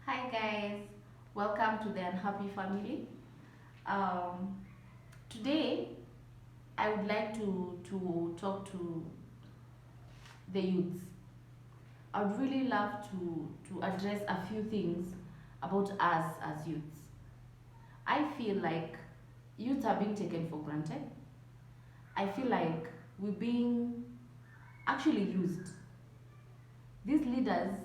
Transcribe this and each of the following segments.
Hi guys, welcome to the Unhappy Family. Um, Today I would like to talk to the youths. I would really love to address a few things about us as youths. I feel like youths are being taken for granted. I feel like we're being actually used. These leaders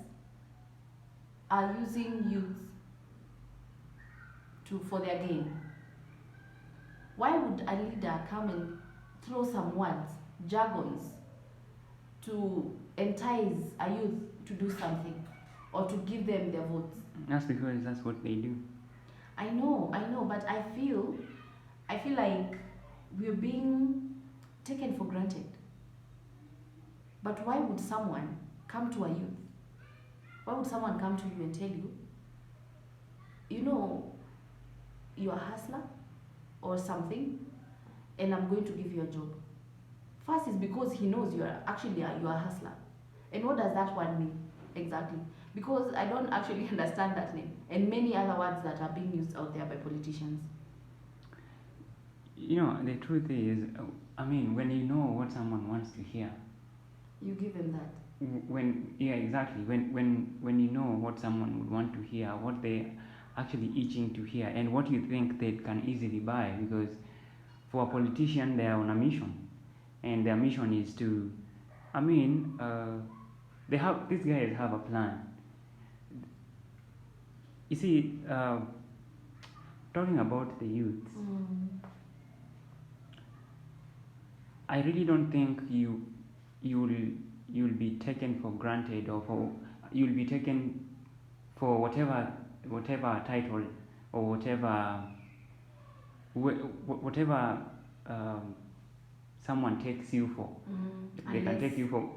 are using youths for their gain. Why would a leader come and throw some words, jargons, to entice a youth to do something or to give them their votes? That's because that's what they do. I know, but I feel like we're being taken for granted. But why would someone come to a youth? Why would someone come to you and tell you, you know, you're a hustler or something, and I'm going to give you a job? First is because he knows you're a hustler. And what does that word mean exactly? Because I don't actually understand that name and many other words that are being used out there by politicians. The truth is, when you know what someone wants to hear, You give them that. exactly. When you know what someone would want to hear, what they actually itching to hear, and what you think they can easily buy, because for a politician, they are on a mission, and their mission is to, these guys have a plan. You see, talking about the youth, I really don't think you'll be taken for granted, or you'll be taken for whatever title or whatever someone takes you for. They can take you for,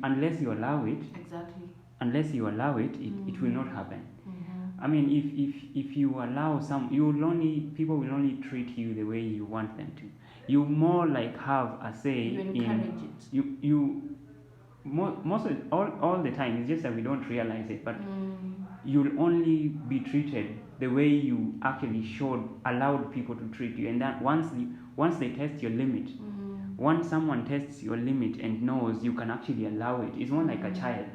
unless you allow it. Exactly. Unless you allow it, it will not happen. If you allow people will only treat you the way you want them to. You more like have a say. You encourage it. You most of all the time. It's just that we don't realize it, but you'll only be treated the way you actually allowed people to treat you. And that once they test your limit, once someone tests your limit and knows you can actually allow it, it's more like a child.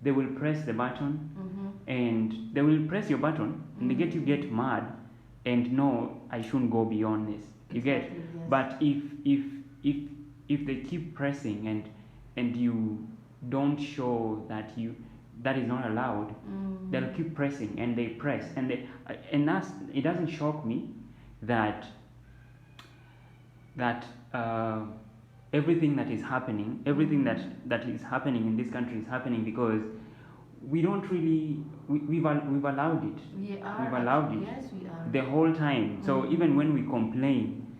They will press the button, and they will press your button, and they get mad and no, I shouldn't go beyond this. You get? Yes. But if they keep pressing and you don't show that is not allowed, they'll keep pressing, and they press, and that's, it doesn't shock me that everything that is happening, that is happening in this country is happening because we don't really we've allowed it. We've allowed it. Yes, we are. The whole time. So even when we complain,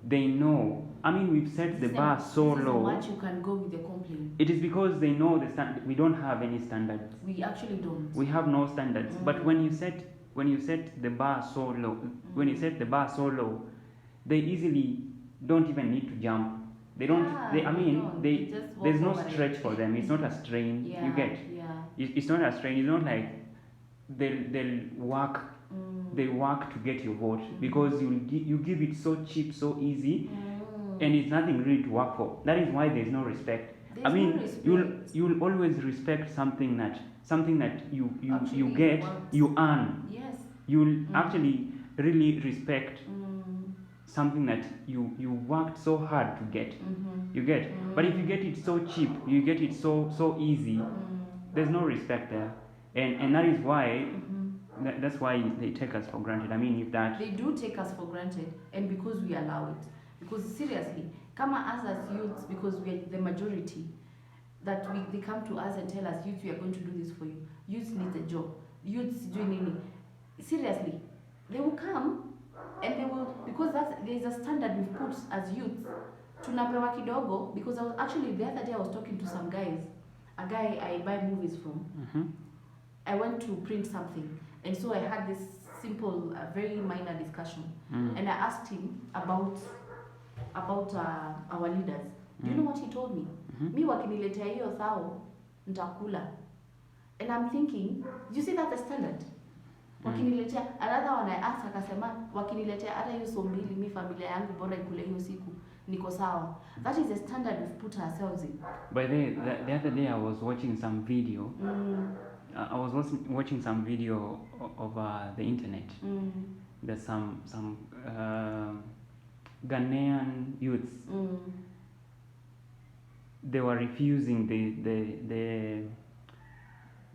they know. We've set the bar so low. How much you can go with the complaint. It is because they know we don't have any standards. We actually don't. We have no standards. But when you set the bar so low, they easily don't even need to jump. They don't. There's no stretch for them. It's not a strain. Yeah, you get. Yeah. It's not a strain. It's not like they'll work. They work to get your vote because you give it so cheap, so easy, and it's nothing really to work for. That is why there's no respect. No respect. You'll always respect something that you Actually get, you earn. Yes. You'll actually really respect something that you worked so hard to get. You get. But if you get it so cheap, you get it so easy, there's no respect there, and that is why. That's why they take us for granted. If that they do take us for granted, and because we allow it. Because seriously, come us as youths, because we are the majority, that they come to us and tell us, youth, we are going to do this for you. Youth needs a job. Youths doing anything. Seriously, they will come and they will, because there's a standard we've put as youths. Tunapewa kidogo, because I was actually the other day I was talking to some guys, a guy I buy movies from. I went to print something, and so I had this simple, very minor discussion, and I asked him about our leaders. Do you know what he told me? Mi wakiniletea hiyo thao, nitakula. And I'm thinking, you see that the standard? Wakiniletea, another one I asked akasema, wakiniletea hata hiyo so mbili, mi familia yangu bora ikule hiyo siku, niko sawa. That is the standard we've put ourselves in. By the other day I was watching some video. I was watching some video of the internet. There's some Ghanaian youths. They were refusing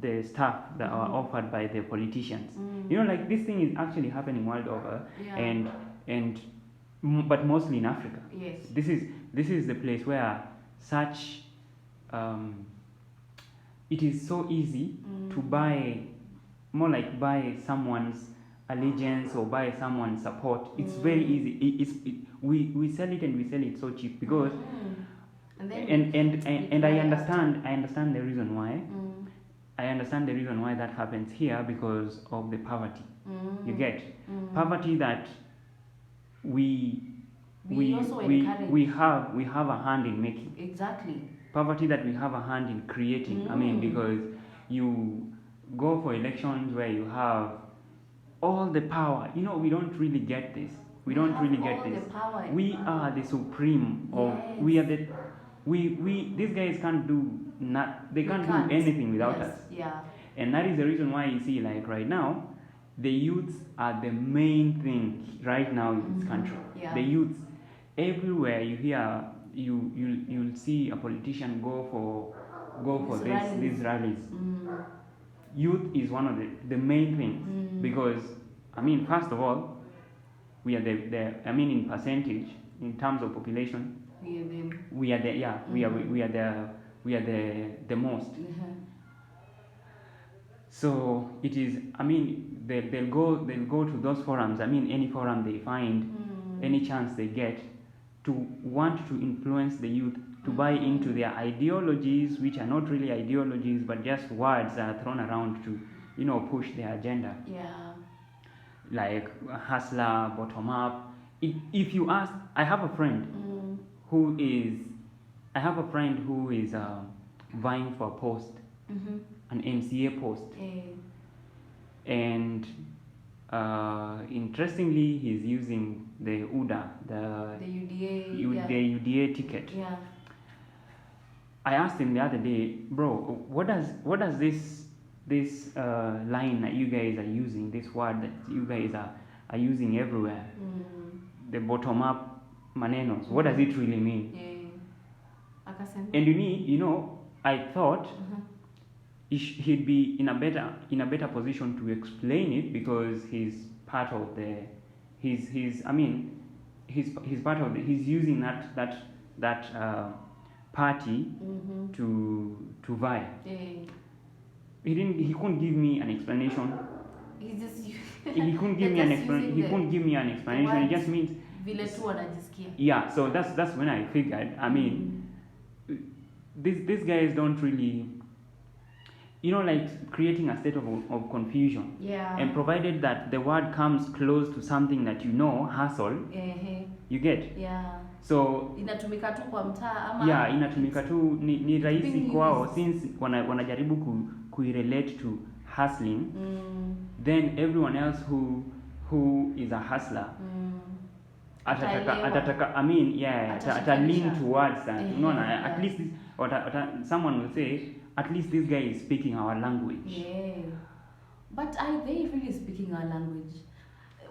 the stuff that are offered by the politicians. You know, like this thing is actually happening world over, but mostly in Africa. Yes. This is the place where such it is so easy to buy, more like buy someone's allegiance or buy someone's support. It's very easy. We sell it, and we sell it so cheap because and I understand the reason why. I understand the reason why that happens here, because of the poverty. You get poverty that we have a hand in making. Exactly. Poverty that we have a hand in creating. I mean, because you go for elections where you have all the power. You know, we don't really get this. We don't really get this. We are the supreme of. Yes. We are the. We these guys can't do they can't do anything without us. Yeah. And that is the reason why you see, like right now, the youths are the main thing right now in this country. Yeah. The youths, everywhere you hear, you'll see a politician go for these rallies. Youth is one of the main things, because I mean, first of all, we are in percentage, in terms of population, we are the most. So it is, I mean, they'll go to those forums. I mean, any forum they find, any chance they get, to want to influence the youth to buy into their ideologies, which are not really ideologies, but just words that are thrown around to, you know, push their agenda. Yeah. Like hustler, bottom up. If you ask, I have a friend who is vying for a post, an MCA post, and interestingly, he's using the UDA, the UDA ticket. Yeah. I asked him the other day, bro, what does this line that you guys are using, this word that you guys are using everywhere, the bottom up manenos, what does it really mean? And you know, I thought he'd be in a better position to explain it, because he's part of he's part of he's using that party to vie. He couldn't give me an explanation. He couldn't give me an explanation. He couldn't give me an explanation. It just means yeah. So that's when I figured. I mean, these guys don't really, you know, like creating a state of confusion. Yeah. And provided that the word comes close to something that you know, hustle, you get. Yeah. So inatumika tu kwa mtaa ama yeah, inatumika tu ni rahisi kwao, since wanajaribu kuirelate to hustling. Then everyone else who is a hustler atataka, I mean, yeah, lean towards that. No, at least someone will say, at least this guy is speaking our language. Yeah. But are they really speaking our language?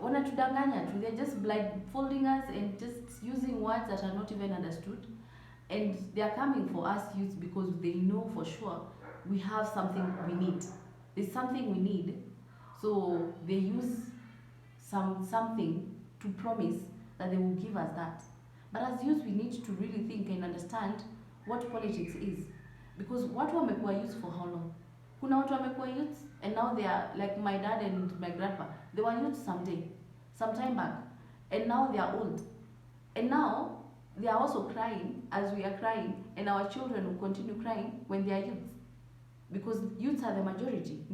Wanatudanganya tu. They're just blindfolding us and just using words that are not even understood. And they are coming for us youths because they know for sure we have something we need. There's something we need. So they use something to promise that they will give us that. But as youth, we need to really think and understand what politics is. Because watu wamekuwa youth for how long? Kuna watu wamekuwa youth and now they are like my dad and my grandpa. They were youth some time back. And now they are old. And now they are also crying as we are crying, and our children will continue crying when they are youth. Because youths are the majority.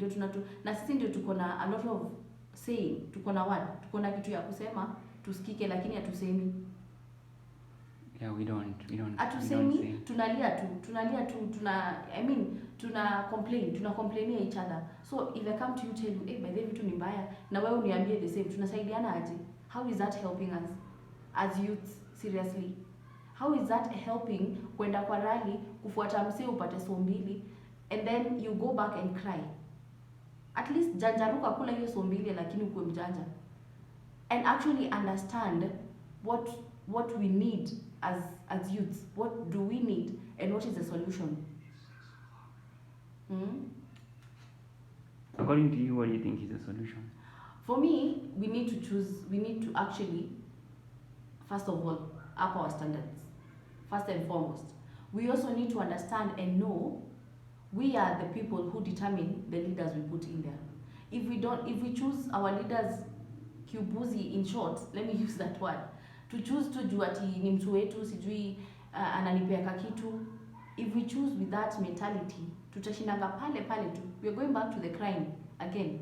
Na sisi ndio tuko na a lot of saying, tuko na word, tuko na kitu ya kusema, tusikike lakini hatusemi. Yeah, we don't. Hatusemi, tunalia tu, tuna complainia each other. So if I come to you tell you, hey, by the way vitu ni mbaya na wewe uniambie the same, tunasaidiana aje? How is that helping us as youths? Seriously, how is that helping? Kwenda kwa rally kufuata msee upate so mbili and then you go back and cry. At least janjaruka kula hiyo so mbili lakini ukue mjanja and actually understand what we need as youths. What do we need and what is the solution? According to you, what do you think is the solution? For me, we need to actually, first of all, up our standards. First and foremost. We also need to understand and know we are the people who determine the leaders we put in there. If we choose our leaders kiubuzi, in short, let me use that word, to choose to juu ati ni mtu wetu sijui ananipea kakitu, if we choose with that mentality, tutashindanga pale tu. We are going back to the crying again.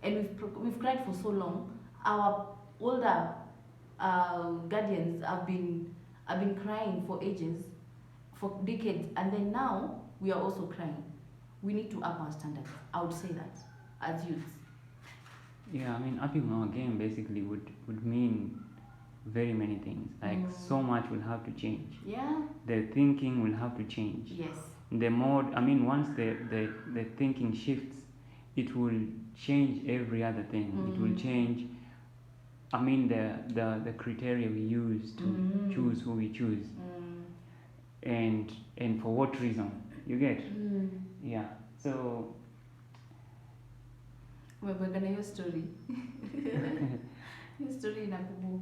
And we've cried for so long. Our older guardians have been crying for ages, for decades, and then now we are also crying. We need to up our standards. I would say that as youths. Yeah, I mean, upping our game basically would mean very many things. Like so much will have to change. Yeah. The thinking will have to change. Yes. The more, I mean, once the thinking shifts, it will change every other thing. It will change, I mean, the criteria we use to choose who we choose. And for what reason, you get? Yeah, so umebwagana hiyo story. Hiyo story inakubu.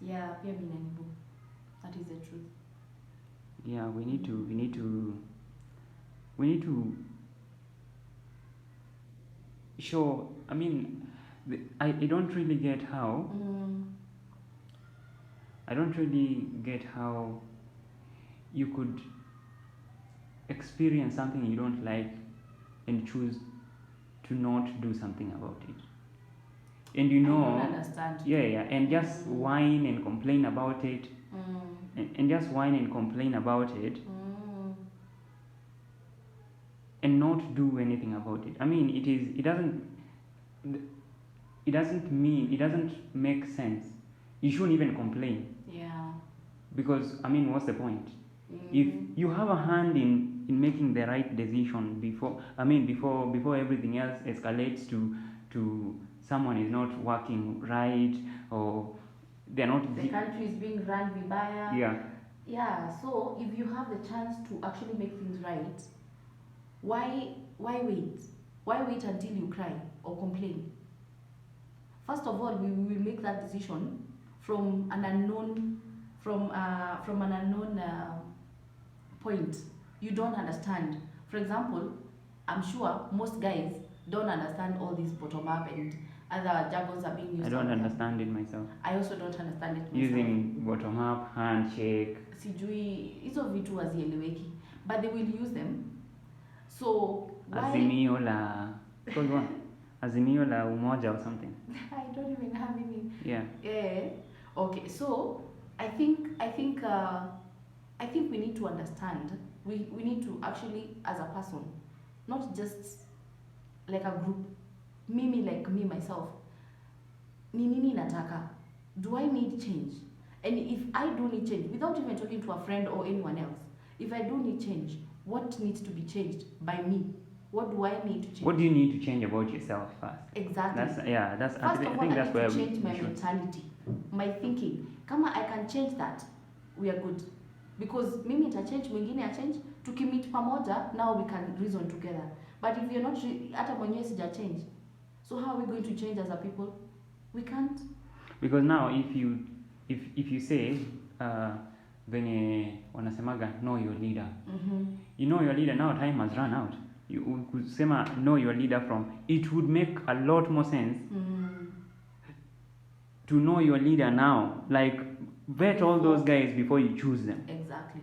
Yeah, pia mimi nanibu. That is the truth. Yeah, we need to show, I mean, I don't really get how you could experience something you don't like and choose to not do something about it. And you know, I don't understand. Yeah, and just whine and complain about it. And just whine and complain about it. And not do anything about it. I mean, it doesn't make sense. You shouldn't even complain. Yeah. Because, I mean, what's the point? If you have a hand in making the right decision before everything else escalates to someone is not working right or they're not. The country is being run vibaya. Yeah. Yeah. So if you have the chance to actually make things right, why wait? Why wait until you cry or complain? First of all, we will make that decision from an unknown point. You don't understand. For example, I'm sure most guys don't understand all these bottom up and other jargons are being used. I don't understand it myself. I also don't understand it myself. Using bottom up, handshake. Sijui hizo vitu hazieleweki, but they will use them. So Azimio la umoja or something. I don't even have any. Yeah. Okay. So I think we need to understand. We need to actually, as a person, not just like a group. Mimi, like me myself. Ni nini nataka? Do I need change? And if I do need change, without even talking to a friend or anyone else, if I do need change, what needs to be changed by me? What do I need to change? What do you need to change about yourself first? Exactly. First I think that's where we change my mentality, my thinking. Kama I can change that, we are good. Because mimi nita change, mwingine a change, tukimit pamoja, now we can reason together. But if you're not, hata mwenyewe sija change, so how are we going to change as a people? We can't. Because now if you say venye wanasemaga know your leader. You know your leader, now time has run out. You could say know your leader from, it would make a lot more sense to know your leader now. Like vet all those guys before you choose them. Exactly.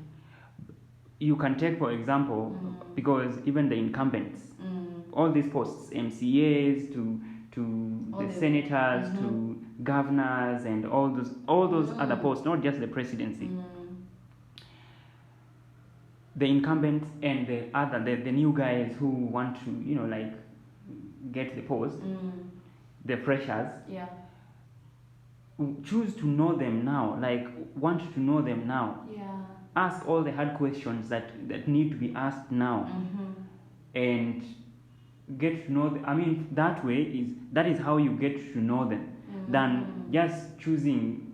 You can take, for example, because even the incumbents, all these posts, MCAs to the senators to governors and all those other posts, not just the presidency. the incumbents and the new guys who want to like get the post, the freshers, Yeah. choose to know them now, like want to know them now. Yeah. Ask all the hard questions that need to be asked now, and get to know that is how you get to know them, than just choosing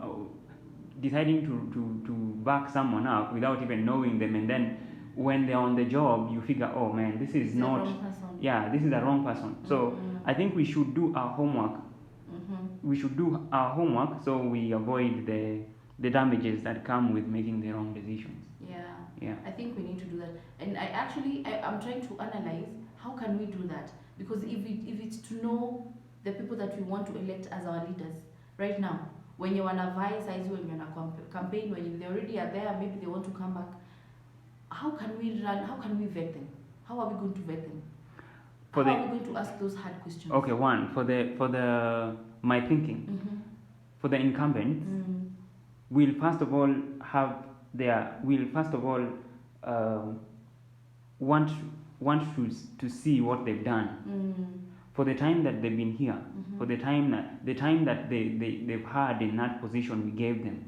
deciding to back someone up without even knowing them, and then when they're on the job you figure, oh man, this is not, this is the wrong person. So I think we should do our homework. We should do our homework so we avoid the damages that come with making the wrong decisions. Yeah. I think we need to do that. And I'm trying to analyze how can we do that, because if it's to know the people that we want to elect as our leaders right now, when you're on a vice, when you're on a campaign, when they already are there, maybe they want to come back, how can we vet them? How are we going to vet them? How are we going to ask those hard questions? Okay, one, for the my thinking, for the incumbents, we'll first of all want to see what they've done for the time that they've been here, for the time that they've had in that position we gave them.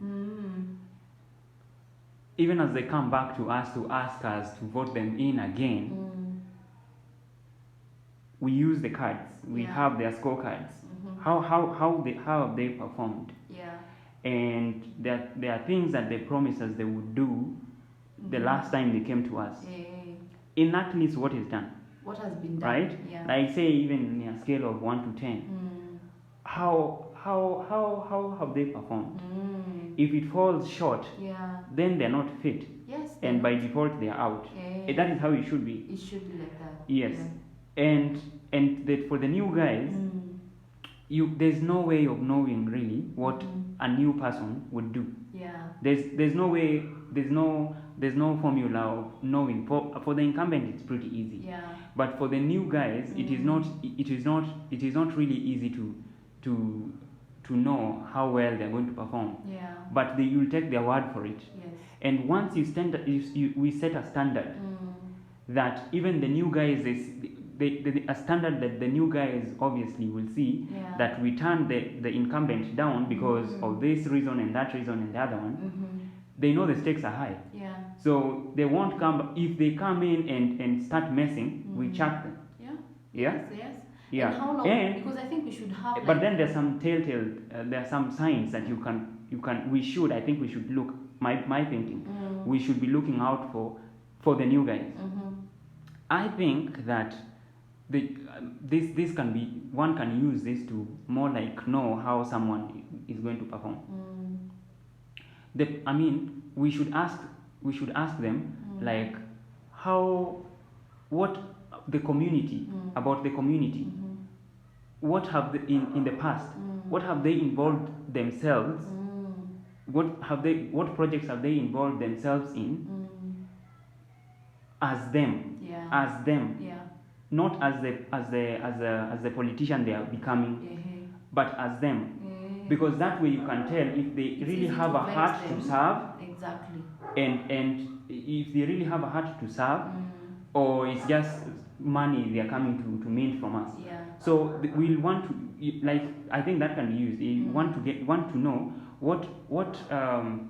Even as they come back to us to ask us to vote them in again, we use the cards. We have their scorecards. How have they performed? And there are things that they promised us they would do the last time they came to us. In that list, what is done? What has been done? Right? Like say even in a scale of 1 to 10, how have they performed? If it falls short, then they're not fit. Yes. And by default they are out. That is how it should be. It should be like that. Yes. And that for the new guys, there's no way of knowing really what a new person would do. There's no way, there's no formula of knowing. For the incumbent it's pretty easy. But for the new guys, it is not really easy to know how well they're going to perform. But you'll take their word for it. And once we set a standard that even the new guys, a standard that the new guys obviously will see, that we turn the incumbent down because of this reason and that reason and the other one, they know the stakes are high. So they won't come. If they come in and start messing, we chuck them. Yes. And how long? Because I think we should have. But then there's some telltale. There are some signs that you can. I think we should look. My thinking. We should be looking out for the new guys. I think that this can be, one can use this to more like know how someone is going to perform. We should ask them like what the community, about the community, what have they, in the past, what have they involved themselves, what projects have they involved themselves in, as them, not as the politician they are becoming, but as them. Because that way you can tell if they really have a heart to serve. Exactly. And if they really have a heart to serve, or it's just money they are coming to mint from us. So we'll want to, I think that can be used. You want to know what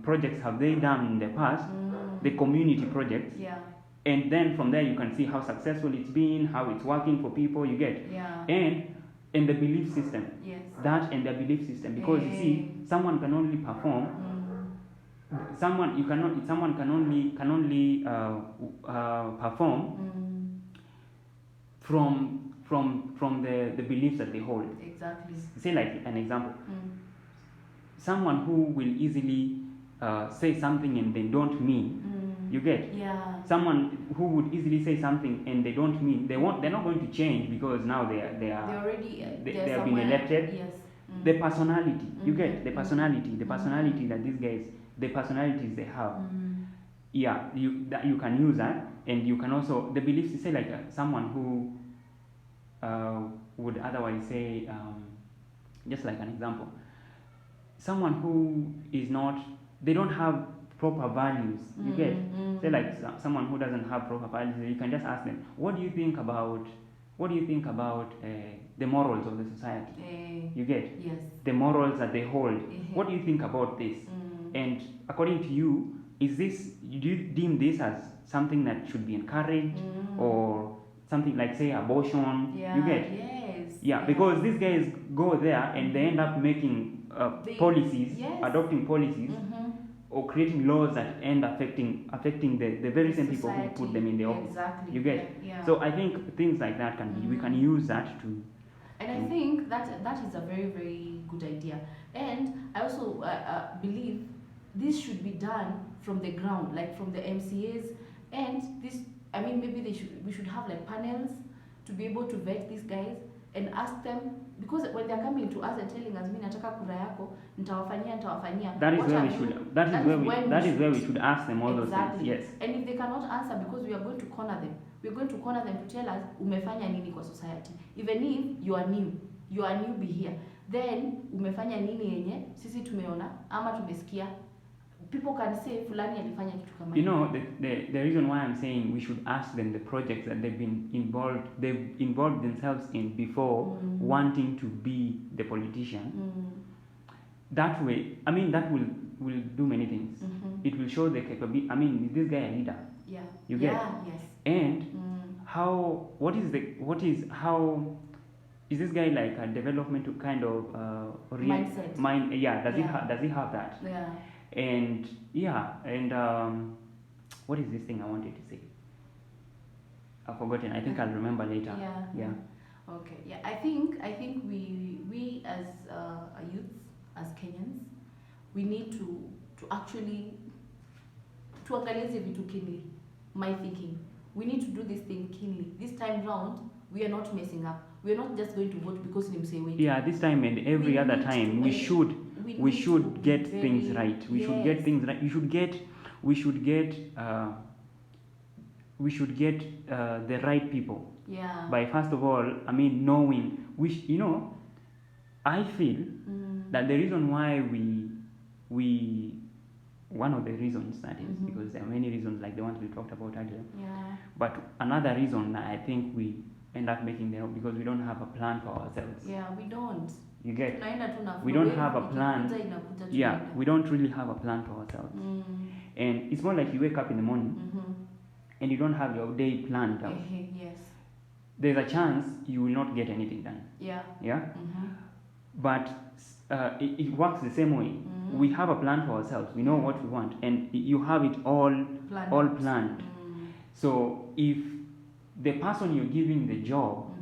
projects have they done in the past, the community projects. And then from there you can see how successful it's been, how it's working for people, you get. And the belief system. That and the belief system. Because you see, someone can only perform, someone can only perform from the beliefs that they hold. Exactly. Say like an example. Someone who will easily say something and they don't mean. You get? Someone who would easily say something and they don't mean, they're not going to change because now they have been elected. The personality, you get the personality that these guys, the personalities they have. You can use that, and you can also the beliefs. You say like someone who would otherwise say, just like an example, someone who is not, they don't have proper values. You get? Say like someone who doesn't have proper values, you can just ask them, what do you think about the morals of the society? You get? Yes. The morals that they hold. What do you think about this? And according to you, do you deem this as something that should be encouraged, or something like, say, abortion? Yeah. You get? Yes. Yeah, because these guys go there and they end up making policies, adopting policies, or creating laws that end affecting the very same people who put them in the office. Exactly. You get? Yeah. So I think things like that we can use that to. And I think that is a very, very good idea. And I also believe this should be done from the ground, like from the MCAs. And this, I mean, maybe we should have like panels to be able to vet these guys and ask them, because when they're coming to us and telling us, mimi nataka kura yako, nitawafanyia. That is where we should ask them all those things. Yes. And if they cannot answer, because we are going to corner them, we're going to corner them to tell us umefanya nini kwa society. Even if you are newbie here, then umefanya nini yenye sisi tumeona ama tumesikia. People can say fulani alifanya kitu kama. You know, the reason why I'm saying we should ask them the projects that they've involved themselves in before wanting to be the politician. That way, I mean, that will do many things. It will show the capability. I mean, is this guy a leader? Yeah. You get? Yes. And how is this guy like a developmental kind of mindset? Yeah. Does he have that? Yeah. And what is this thing I wanted to say? I've forgotten. I think I'll remember later. Yeah. Okay. Yeah. I think we as youths, as Kenyans, we need to actually tuangalie hizi vitu keenly. My thinking, we need to do this thing keenly. This time round, we are not messing up. We are not just going to vote because we say wait. Yeah, this time and every other time we should get things right. We should get things right. We should get the right people. Yeah. By first of all, I mean, knowing I feel that the reason why one of the reasons that is because there are many reasons like the ones we talked about earlier. Yeah. But another reason that I think we end up making them because we don't have a plan for ourselves. Yeah, we don't. You get? We don't have a plan. Yeah, we don't really have a plan for ourselves. And it's more like you wake up in the morning and you don't have your day planned out. Yes. There's a chance you will not get anything done. Yeah. Yeah? But it works the same way. We have a plan for ourselves. We know what we want. And you have it all planned. So if the person you're giving the job,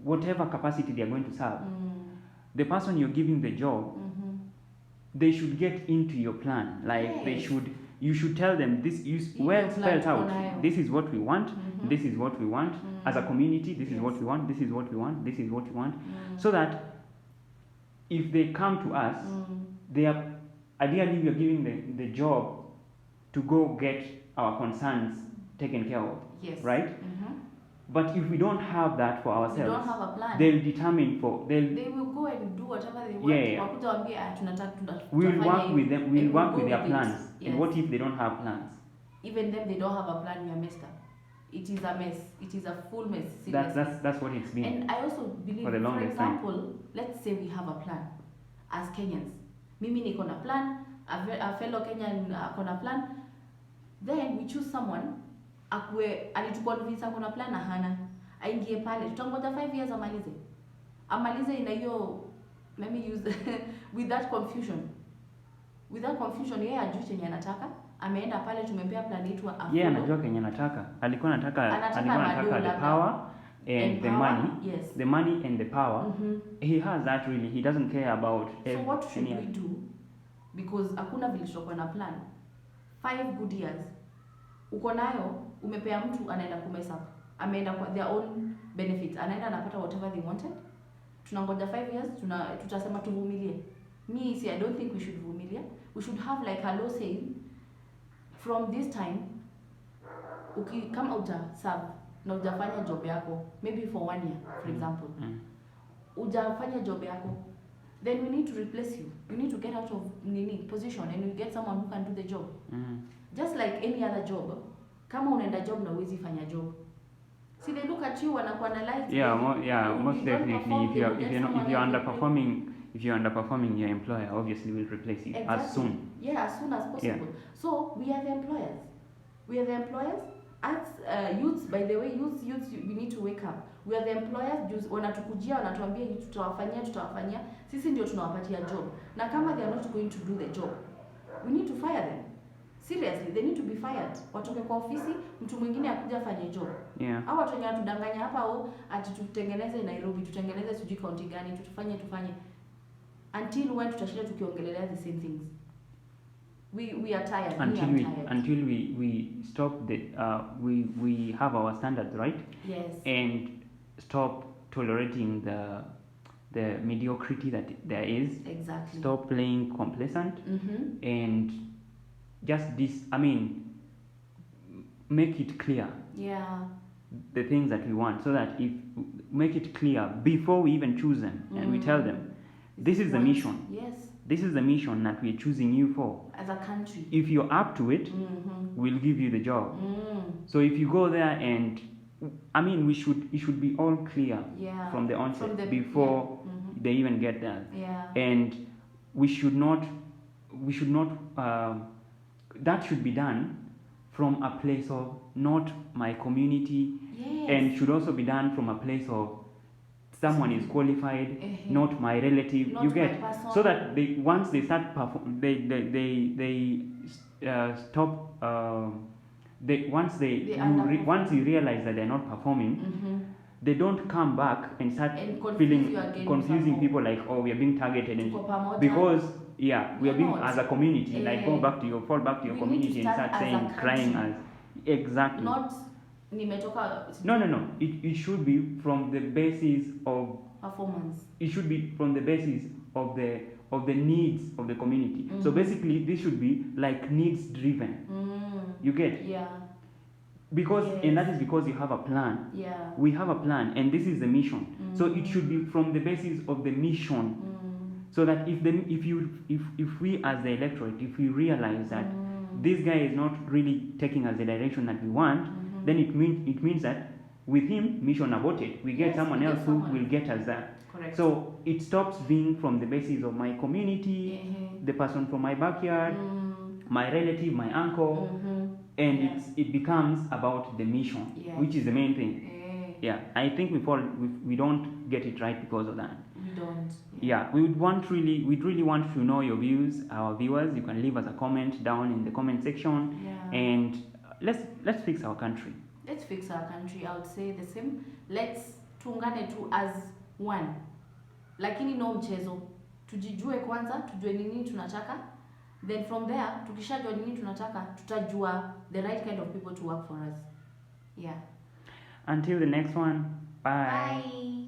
whatever capacity they are going to serve, the person you're giving the job, they should get into your plan. Like you should tell them this spelled out. This is what we want. This is what we want as a community. This is what we want. This is what we want. This is what we want. So that if they come to us, they are ideally we are giving the job to go get our concerns taken care of. Yes. Right? But if we don't have that for ourselves, we don't have a plan. They'll determine they will go and do whatever they want. We'll work with them. We'll work with their plans. Yes. And what if they don't have plans? Even them, they don't have a plan. We are messed up. It is a mess. It is a full mess. Seriously. That's what it's been. And I also believe, for example, let's say we have a plan as Kenyans. Mimi niko na plan. A fellow Kenyan akona plan. Then we choose someone alituconvince akona plan na hana, aingie pale, tutangoja 5 years amalize ina hiyo, let me use with that confusion yeye ajui chenye anataka, ameenda pale, tumempea plan yetu afollow. Yeye anajua kenye anataka, alikuwa anataka the power and the money. Yes. The money and the power. He has that really. He doesn't care about. So what should we do? Because hakuna vile tutakuwa na plan 5 good years uko nayo, umepea mtu anaenda kumesa up, ameenda kwa their own benefits, anaenda anapata whatever they wanted. Tunangoja 5 years, tutasema tuvumilie. I don't think we should vumilia. We should have like a law saying from this time kama uta serve na ujafanya job yako maybe for 1 year for example, ujafanya job yako, then we need to replace you. You need to get out of position and we get someone who can do the job. Just like any other job. Kama unaenda job na uwezi fanya job. See, they look at you wanakuanalyze. Most definitely. If you're underperforming, your employer obviously will replace you as soon. Yeah, as soon as possible. Yeah. So we are the employers. As youths, by the way, youths, we need to wake up. We are the employers. Wanatukujia, wanatuambia tutawafanyia. Sisi ndio tunawapatia job. Na kama they are not going to do the job, we need to fire them. Seriously, they need to be fired. Watoke kwa ofisi, mtu mwingine akuja afanye job. Yeah. Hao watu wenye watudanganya hapa ati tutengeneze Nairobi, tutengeneze sijui county gani, tufanye. Until when tutashinda tukiongelelea the same things. We are tired. Until we stop we have our standards, right? Yes. And stop tolerating the mediocrity that there is. Exactly. Stop playing complacent. And just make it clear. Yeah. The things that we want, so that make it clear before we even choose them, and we tell them, this is the mission. Yes. This is the mission that we are choosing you for. As a country. If you're up to it, we'll give you the job. So if you go there and, it should be all clear from the onset before they even get there. Yeah. And we should not. That should be done from a place of not my community, and should also be done from a place of someone is qualified, not my relative. Not you get my so that once they start stop. Once you realize that they're not performing, they don't come back and start confusing people like, oh, we are being targeted, because we are being as a community, like fall back to your community and start saying, crying as exactly. Not nimetoka. No. It should be from the basis of performance. It should be from the basis of the needs of the community. So basically, this should be like needs driven. You get? Yeah. Because and that is because you have a plan. Yeah. We have a plan, and this is the mission. So it should be from the basis of the mission. So that if we as the electorate, if we realize that this guy is not really taking us the direction that we want, then it means that with him, mission aborted. We get someone else who will get us there. Correct. So it stops being from the basis of my community, the person from my backyard, my relative, my uncle, and it becomes about the mission, which is the main thing. Yeah, I think we don't get it right because of that. We don't. Yeah, we'd really want to know your views, our viewers. You can leave us a comment down in the comment section, and let's fix our country. Let's fix our country. I would say the same. Let's tuungane tu as one. Lakini no mchezo. Tujijue kwanza, tujue nini tunataka. Then from there, tukishajua nini tunataka, tutajua the right kind of people to work for us. Yeah. Until the next one. Bye. Bye.